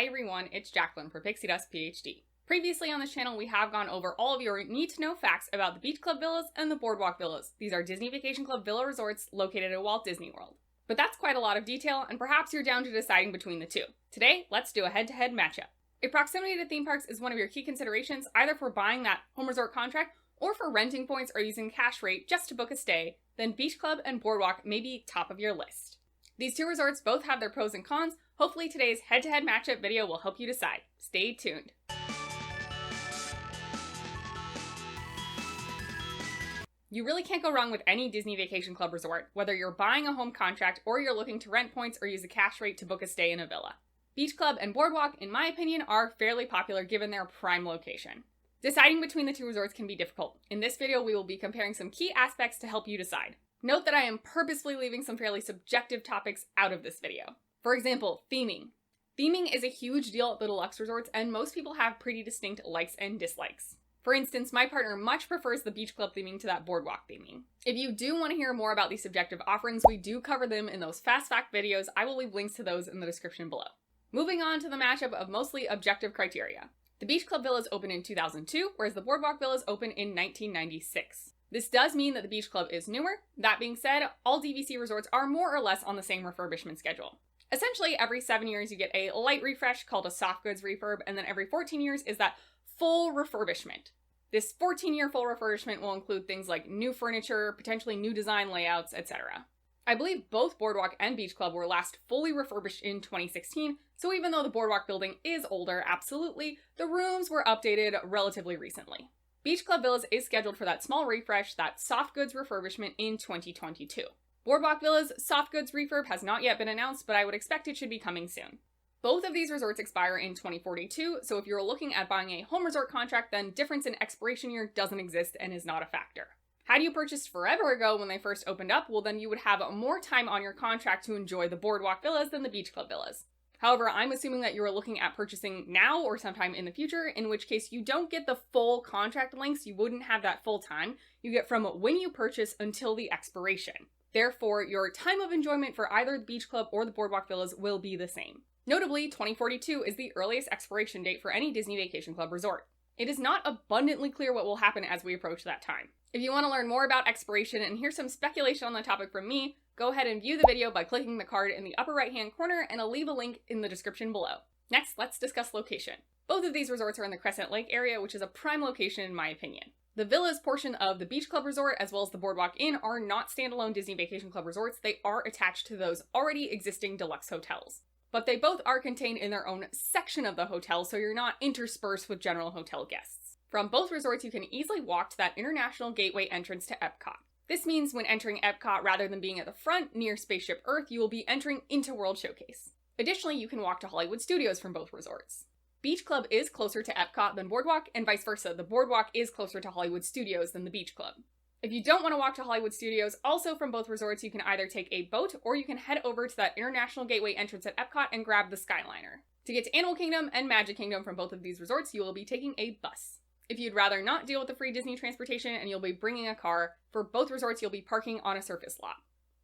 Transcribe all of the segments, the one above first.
Hi everyone, it's Jacqueline for Pixie Dust PhD. Previously on this channel, we have gone over all of your need-to-know facts about the Beach Club Villas and the BoardWalk Villas. These are Disney Vacation Club villa resorts located at Walt Disney World. But that's quite a lot of detail, and perhaps you're down to deciding between the two. Today, let's do a head-to-head matchup. If proximity to theme parks is one of your key considerations, either for buying that home resort contract or for renting points or using cash rate just to book a stay, then Beach Club and BoardWalk may be top of your list. These two resorts both have their pros and cons. Hopefully today's head-to-head matchup video will help you decide. Stay tuned. You really can't go wrong with any Disney Vacation Club resort, whether you're buying a home contract or you're looking to rent points or use a cash rate to book a stay in a villa. Beach Club and BoardWalk, in my opinion, are fairly popular given their prime location. Deciding between the two resorts can be difficult. In this video, we will be comparing some key aspects to help you decide. Note that I am purposefully leaving some fairly subjective topics out of this video. For example, theming. Theming is a huge deal at the deluxe resorts, and most people have pretty distinct likes and dislikes. For instance, my partner much prefers the Beach Club theming to that BoardWalk theming. If you do want to hear more about these subjective offerings, we do cover them in those fast fact videos. I will leave links to those in the description below. Moving on to the matchup of mostly objective criteria. The Beach Club Villas opened in 2002, whereas the BoardWalk Villas opened in 1996. This does mean that the Beach Club is newer. That being said, all DVC resorts are more or less on the same refurbishment schedule. Essentially, every 7 years you get a light refresh called a soft goods refurb, and then every 14 years is that full refurbishment. This 14-year full refurbishment will include things like new furniture, potentially new design layouts, etc. I believe both BoardWalk and Beach Club were last fully refurbished in 2016, so even though the BoardWalk building is older, absolutely, the rooms were updated relatively recently. Beach Club Villas is scheduled for that small refresh, that soft goods refurbishment in 2022. BoardWalk Villas' soft goods refurb has not yet been announced, but I would expect it should be coming soon. Both of these resorts expire in 2042, so if you're looking at buying a home resort contract, then difference in expiration year doesn't exist and is not a factor. Had you purchased forever ago when they first opened up, well then you would have more time on your contract to enjoy the BoardWalk Villas than the Beach Club Villas. However, I'm assuming that you are looking at purchasing now or sometime in the future, in which case you don't get the full contract lengths, you wouldn't have that full time. You get from when you purchase until the expiration. Therefore, your time of enjoyment for either the Beach Club or the BoardWalk Villas will be the same. Notably, 2042 is the earliest expiration date for any Disney Vacation Club resort. It is not abundantly clear what will happen as we approach that time. If you want to learn more about expiration and hear some speculation on the topic from me, go ahead and view the video by clicking the card in the upper right hand corner, and I'll leave a link in the description below. Next, let's discuss location. Both of these resorts are in the Crescent Lake area, which is a prime location in my opinion. The Villas portion of the Beach Club Resort as well as the BoardWalk Inn are not standalone Disney Vacation Club resorts, they are attached to those already existing deluxe hotels. But they both are contained in their own section of the hotel, so you're not interspersed with general hotel guests. From both resorts, you can easily walk to that international gateway entrance to Epcot. This means when entering Epcot, rather than being at the front near Spaceship Earth, you will be entering into World Showcase. Additionally, you can walk to Hollywood Studios from both resorts. Beach Club is closer to Epcot than BoardWalk, and vice versa. The BoardWalk is closer to Hollywood Studios than the Beach Club. If you don't want to walk to Hollywood Studios, also from both resorts, you can either take a boat or you can head over to that International Gateway entrance at Epcot and grab the Skyliner. To get to Animal Kingdom and Magic Kingdom from both of these resorts, you will be taking a bus. If you'd rather not deal with the free Disney transportation and you'll be bringing a car, for both resorts you'll be parking on a surface lot.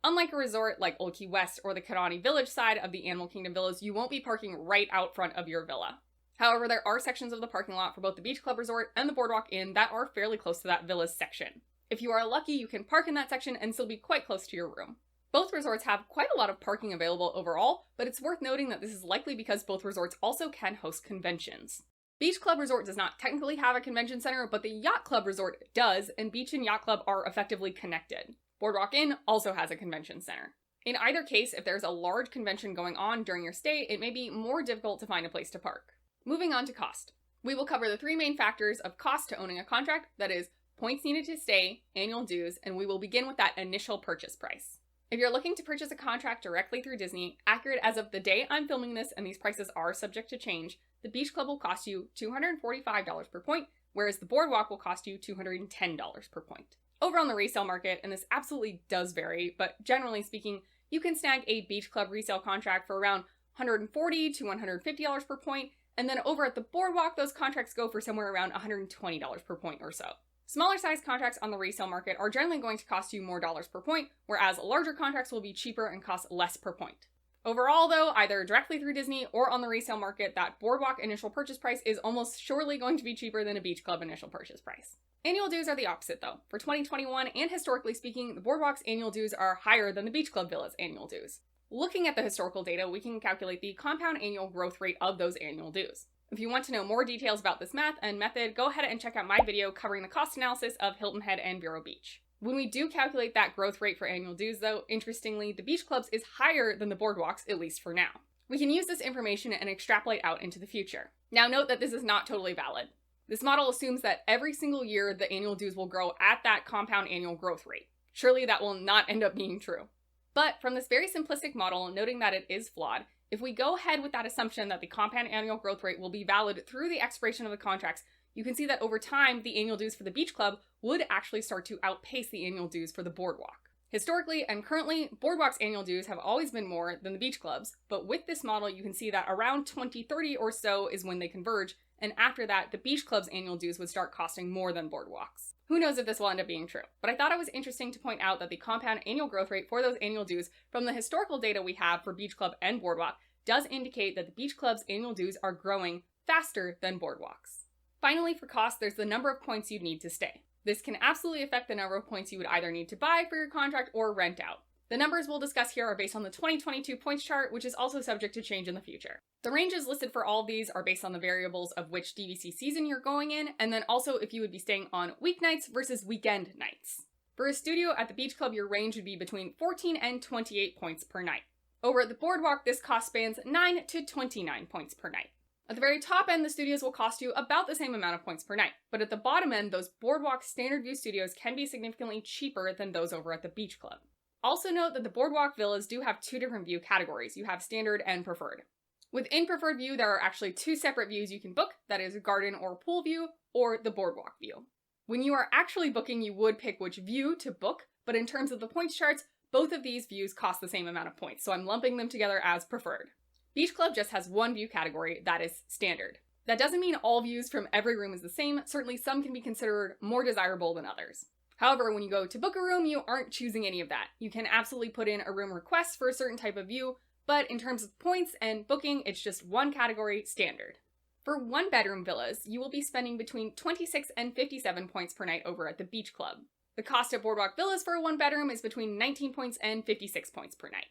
Unlike a resort like Old Key West or the Kidani Village side of the Animal Kingdom Villas, you won't be parking right out front of your villa. However, there are sections of the parking lot for both the Beach Club Resort and the BoardWalk Inn that are fairly close to that Villas section. If you are lucky, you can park in that section and still be quite close to your room. Both resorts have quite a lot of parking available overall, but it's worth noting that this is likely because both resorts also can host conventions. Beach Club Resort does not technically have a convention center, but the Yacht Club Resort does, and Beach and Yacht Club are effectively connected. BoardWalk Inn also has a convention center. In either case, if there's a large convention going on during your stay, it may be more difficult to find a place to park. Moving on to cost. We will cover the three main factors of cost to owning a contract, that is, points needed to stay, annual dues, and we will begin with that initial purchase price. If you're looking to purchase a contract directly through Disney, accurate as of the day I'm filming this, and these prices are subject to change, the Beach Club will cost you $245 per point, whereas the BoardWalk will cost you $210 per point. Over on the resale market, and this absolutely does vary, but generally speaking, you can snag a Beach Club resale contract for around $140 to $150 per point, and then over at the BoardWalk, those contracts go for somewhere around $120 per point or so. Smaller size contracts on the resale market are generally going to cost you more dollars per point, whereas larger contracts will be cheaper and cost less per point. Overall, though, either directly through Disney or on the resale market, that BoardWalk initial purchase price is almost surely going to be cheaper than a Beach Club initial purchase price. Annual dues are the opposite, though. For 2021, and historically speaking, the BoardWalk's annual dues are higher than the Beach Club Villas' annual dues. Looking at the historical data, we can calculate the compound annual growth rate of those annual dues. If you want to know more details about this math and method, go ahead and check out my video covering the cost analysis of Hilton Head and Vero Beach. When we do calculate that growth rate for annual dues, though, interestingly, the Beach Club's is higher than the BoardWalk's, at least for now. We can use this information and extrapolate out into the future. Now note that this is not totally valid. This model assumes that every single year the annual dues will grow at that compound annual growth rate. Surely that will not end up being true. But from this very simplistic model, noting that it is flawed, if we go ahead with that assumption that the compound annual growth rate will be valid through the expiration of the contracts, you can see that over time, the annual dues for the Beach Club would actually start to outpace the annual dues for the BoardWalk. Historically and currently, BoardWalk's annual dues have always been more than the Beach Club's, but with this model, you can see that around 2030 or so is when they converge, and after that, the Beach Club's annual dues would start costing more than BoardWalk's. Who knows if this will end up being true, but I thought it was interesting to point out that the compound annual growth rate for those annual dues from the historical data we have for Beach Club and BoardWalk does indicate that the Beach Club's annual dues are growing faster than BoardWalk's. Finally, for cost, there's the number of points you'd need to stay. This can absolutely affect the number of points you would either need to buy for your contract or rent out. The numbers we'll discuss here are based on the 2022 points chart, which is also subject to change in the future. The ranges listed for all of these are based on the variables of which DVC season you're going in, and then also if you would be staying on weeknights versus weekend nights. For a studio at the Beach Club, your range would be between 14 and 28 points per night. Over at the BoardWalk, this cost spans 9 to 29 points per night. At the very top end, the studios will cost you about the same amount of points per night, but at the bottom end, those BoardWalk standard view studios can be significantly cheaper than those over at the Beach Club. Also note that the BoardWalk Villas do have two different view categories. You have standard and preferred. Within preferred view, there are actually two separate views you can book, that is garden or pool view, or the BoardWalk view. When you are actually booking, you would pick which view to book, but in terms of the points charts, both of these views cost the same amount of points, so I'm lumping them together as preferred. Beach Club just has one view category, that is standard. That doesn't mean all views from every room is the same, certainly some can be considered more desirable than others. However, when you go to book a room, you aren't choosing any of that. You can absolutely put in a room request for a certain type of view, but in terms of points and booking, it's just one category, standard. For one-bedroom villas, you will be spending between 26 and 57 points per night over at the Beach Club. The cost of BoardWalk Villas for a one-bedroom is between 19 points and 56 points per night.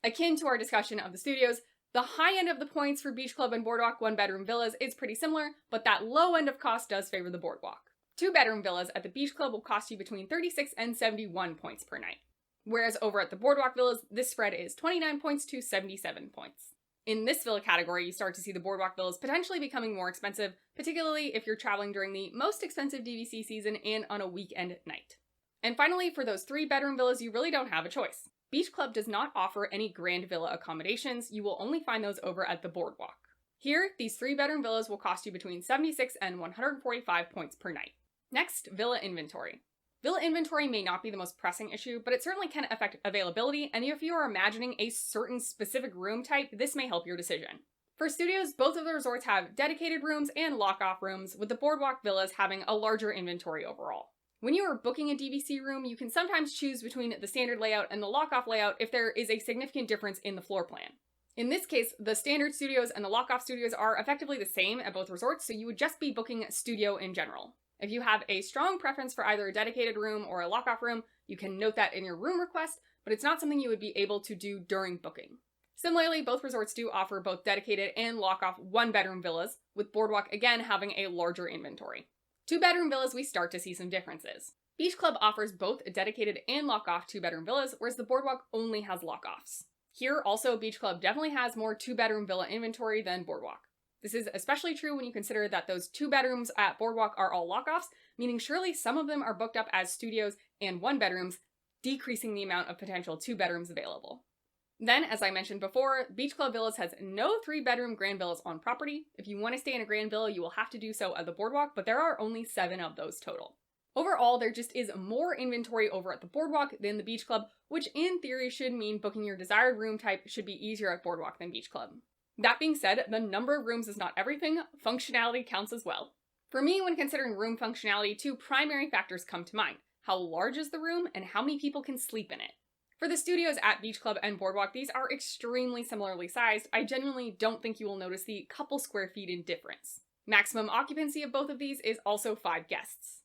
Akin to our discussion of the studios, the high end of the points for Beach Club and BoardWalk one-bedroom villas is pretty similar, but that low end of cost does favor the BoardWalk. Two-bedroom villas at the Beach Club will cost you between 36 and 71 points per night. Whereas over at the BoardWalk Villas, this spread is 29 points to 77 points. In this villa category, you start to see the BoardWalk Villas potentially becoming more expensive, particularly if you're traveling during the most expensive DVC season and on a weekend night. And finally, for those three-bedroom villas, you really don't have a choice. Beach Club does not offer any grand villa accommodations. You will only find those over at the BoardWalk. Here, these three-bedroom villas will cost you between 76 and 145 points per night. Next, villa inventory. Villa inventory may not be the most pressing issue, but it certainly can affect availability, and if you are imagining a certain specific room type, this may help your decision. For studios, both of the resorts have dedicated rooms and lock-off rooms, with the BoardWalk Villas having a larger inventory overall. When you are booking a DVC room, you can sometimes choose between the standard layout and the lock-off layout if there is a significant difference in the floor plan. In this case, the standard studios and the lock-off studios are effectively the same at both resorts, so you would just be booking a studio in general. If you have a strong preference for either a dedicated room or a lock-off room, you can note that in your room request, but it's not something you would be able to do during booking. Similarly, both resorts do offer both dedicated and lock-off one-bedroom villas, with BoardWalk again having a larger inventory. Two-bedroom villas, we start to see some differences. Beach Club offers both a dedicated and lock-off two-bedroom villas, whereas the BoardWalk only has lock-offs. Here, also, Beach Club definitely has more two-bedroom villa inventory than BoardWalk. This is especially true when you consider that those two bedrooms at BoardWalk are all lock-offs, meaning surely some of them are booked up as studios and one-bedrooms, decreasing the amount of potential two-bedrooms available. Then, as I mentioned before, Beach Club Villas has no three-bedroom grand villas on property. If you want to stay in a grand villa, you will have to do so at the BoardWalk, but there are only 7 of those total. Overall, there just is more inventory over at the BoardWalk than the Beach Club, which in theory should mean booking your desired room type should be easier at BoardWalk than Beach Club. That being said, the number of rooms is not everything. Functionality counts as well. For me, when considering room functionality, 2 primary factors come to mind. How large is the room and how many people can sleep in it? For the studios at Beach Club and BoardWalk, these are extremely similarly sized. I genuinely don't think you will notice the couple square feet in difference. Maximum occupancy of both of these is also 5 guests.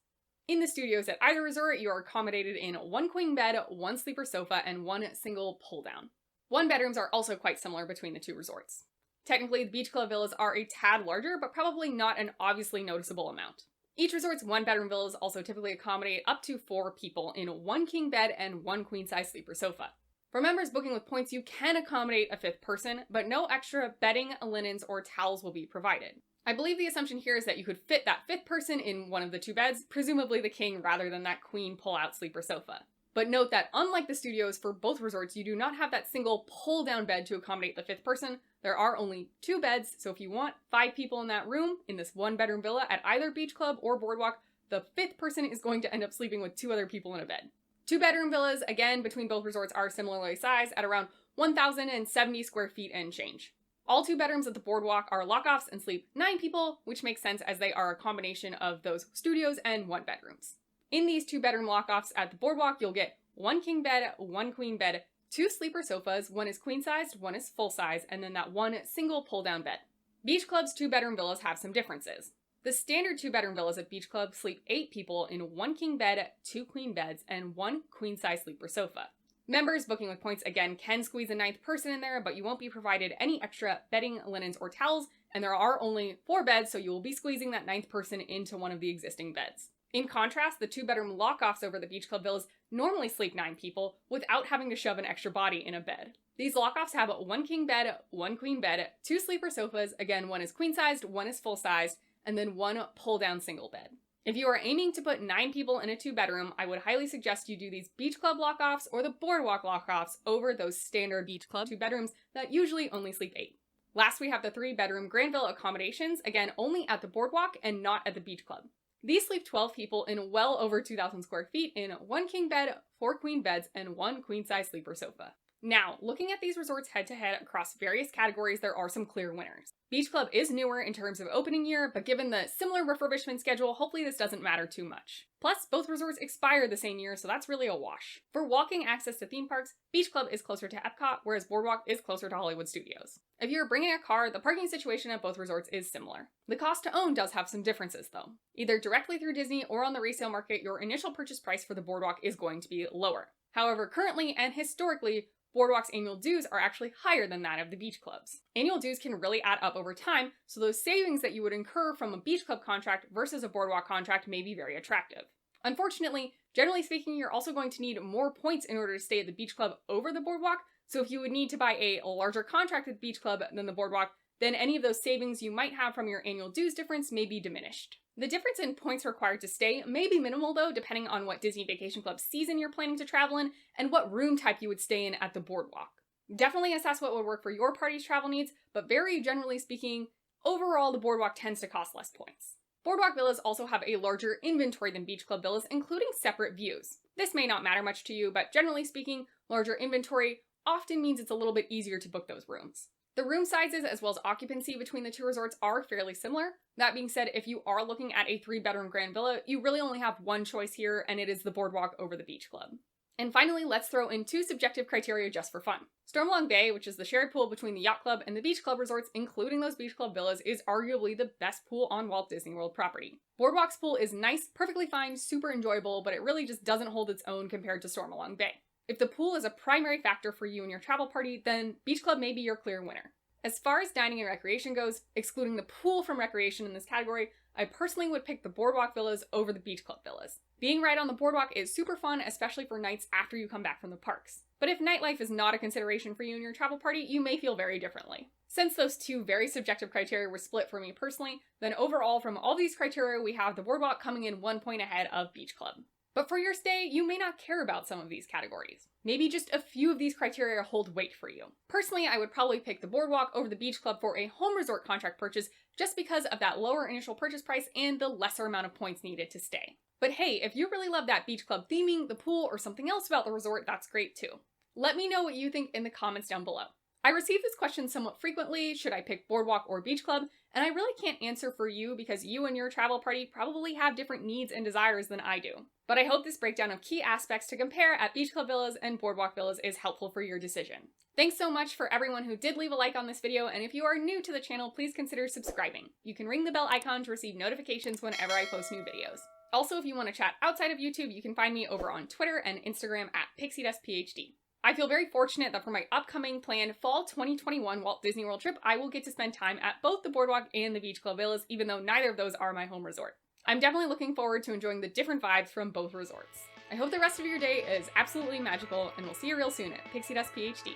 In the studios at either resort, you are accommodated in 1 queen bed, 1 sleeper sofa, and 1 single pull-down. 1 bedrooms are also quite similar between the 2 resorts. Technically, the Beach Club villas are a tad larger, but probably not an obviously noticeable amount. Each resort's 1-bedroom villas also typically accommodate up to 4 people in 1 king bed and 1 queen-size sleeper sofa. For members booking with points, you can accommodate a 5th person, but no extra bedding, linens, or towels will be provided. I believe the assumption here is that you could fit that 5th person in one of the 2 beds, presumably the king rather than that queen pull-out sleeper sofa. But note that unlike the studios for both resorts, you do not have that single pull-down bed to accommodate the 5th person. There are only 2 beds, so if you want 5 people in that room in this 1-bedroom villa at either Beach Club or BoardWalk, the 5th person is going to end up sleeping with 2 other people in a bed. 2-bedroom villas, again, between both resorts are similarly sized at around 1,070 square feet and change. All 2 bedrooms at the BoardWalk are lock-offs and sleep 9 people, which makes sense as they are a combination of those studios and 1 bedrooms. In these 2-bedroom lock-offs at the BoardWalk, you'll get 1 king bed, 1 queen bed, 2 sleeper sofas, 1 is queen-sized, 1 is full-size, and then that 1 single pull-down bed. Beach Club's 2-bedroom villas have some differences. The standard 2-bedroom villas at Beach Club sleep 8 people in 1 king bed, 2 queen beds, and 1 queen-size sleeper sofa. Members booking with points, again, can squeeze a 9th person in there, but you won't be provided any extra bedding, linens, or towels, and there are only 4 beds, so you will be squeezing that 9th person into one of the existing beds. In contrast, the 2-bedroom lock-offs over the Beach Club villas normally sleep 9 people without having to shove an extra body in a bed. These lock-offs have 1 king bed, 1 queen bed, 2 sleeper sofas, again 1 is queen-sized, 1 is full-sized, and then 1 pull-down single bed. If you are aiming to put 9 people in a 2-bedroom, I would highly suggest you do these Beach Club lock-offs or the BoardWalk lock-offs over those standard Beach Club 2 bedrooms that usually only sleep 8. Last, we have the 3-bedroom Grand Villa accommodations, again only at the BoardWalk and not at the Beach Club. These sleep 12 people in well over 2,000 square feet in 1 king bed, 4 queen beds, and 1 queen-size sleeper sofa. Now, looking at these resorts head-to-head across various categories, there are some clear winners. Beach Club is newer in terms of opening year, but given the similar refurbishment schedule, hopefully this doesn't matter too much. Plus, both resorts expire the same year, so that's really a wash. For walking access to theme parks, Beach Club is closer to Epcot, whereas BoardWalk is closer to Hollywood Studios. If you're bringing a car, the parking situation at both resorts is similar. The cost to own does have some differences, though. Either directly through Disney or on the resale market, your initial purchase price for the BoardWalk is going to be lower. However, currently and historically, BoardWalk's annual dues are actually higher than that of the Beach Club's. Annual dues can really add up over time, so those savings that you would incur from a Beach Club contract versus a BoardWalk contract may be very attractive. Unfortunately, generally speaking, you're also going to need more points in order to stay at the Beach Club over the BoardWalk, so if you would need to buy a larger contract at the Beach Club than the BoardWalk, then any of those savings you might have from your annual dues difference may be diminished. The difference in points required to stay may be minimal though, depending on what Disney Vacation Club season you're planning to travel in and what room type you would stay in at the BoardWalk. Definitely assess what would work for your party's travel needs, but very generally speaking, overall the BoardWalk tends to cost less points. BoardWalk villas also have a larger inventory than Beach Club villas, including separate views. This may not matter much to you, but generally speaking, larger inventory often means it's a little bit easier to book those rooms. The room sizes as well as occupancy between the 2 resorts are fairly similar. That being said, if you are looking at a 3-bedroom Grand Villa, you really only have one choice here, and it is the BoardWalk over the Beach Club. And finally, let's throw in 2 subjective criteria just for fun. Stormalong Bay, which is the shared pool between the Yacht Club and the Beach Club resorts, including those Beach Club villas, is arguably the best pool on Walt Disney World property. BoardWalk's pool is nice, perfectly fine, super enjoyable, but it really just doesn't hold its own compared to Stormalong Bay. If the pool is a primary factor for you and your travel party, then Beach Club may be your clear winner. As far as dining and recreation goes, excluding the pool from recreation in this category, I personally would pick the BoardWalk villas over the Beach Club villas. Being right on the BoardWalk is super fun, especially for nights after you come back from the parks. But if nightlife is not a consideration for you and your travel party, you may feel very differently. Since those 2 very subjective criteria were split for me personally, then overall from all these criteria we have the BoardWalk coming in 1 point ahead of Beach Club. But for your stay, you may not care about some of these categories. Maybe just a few of these criteria hold weight for you. Personally, I would probably pick the BoardWalk over the Beach Club for a home resort contract purchase just because of that lower initial purchase price and the lesser amount of points needed to stay. But hey, if you really love that Beach Club theming, the pool, or something else about the resort, that's great too. Let me know what you think in the comments down below. I receive this question somewhat frequently, should I pick BoardWalk or Beach Club? And I really can't answer for you because you and your travel party probably have different needs and desires than I do. But I hope this breakdown of key aspects to compare at Beach Club Villas and BoardWalk Villas is helpful for your decision. Thanks so much for everyone who did leave a like on this video, and if you are new to the channel, please consider subscribing. You can ring the bell icon to receive notifications whenever I post new videos. Also, if you want to chat outside of YouTube, you can find me over on Twitter and Instagram at PixieDustPhD. I feel very fortunate that for my upcoming planned fall 2021 Walt Disney World trip, I will get to spend time at both the BoardWalk and the Beach Club Villas, even though neither of those are my home resort. I'm definitely looking forward to enjoying the different vibes from both resorts. I hope the rest of your day is absolutely magical, and we'll see you real soon at PixieDustPhD.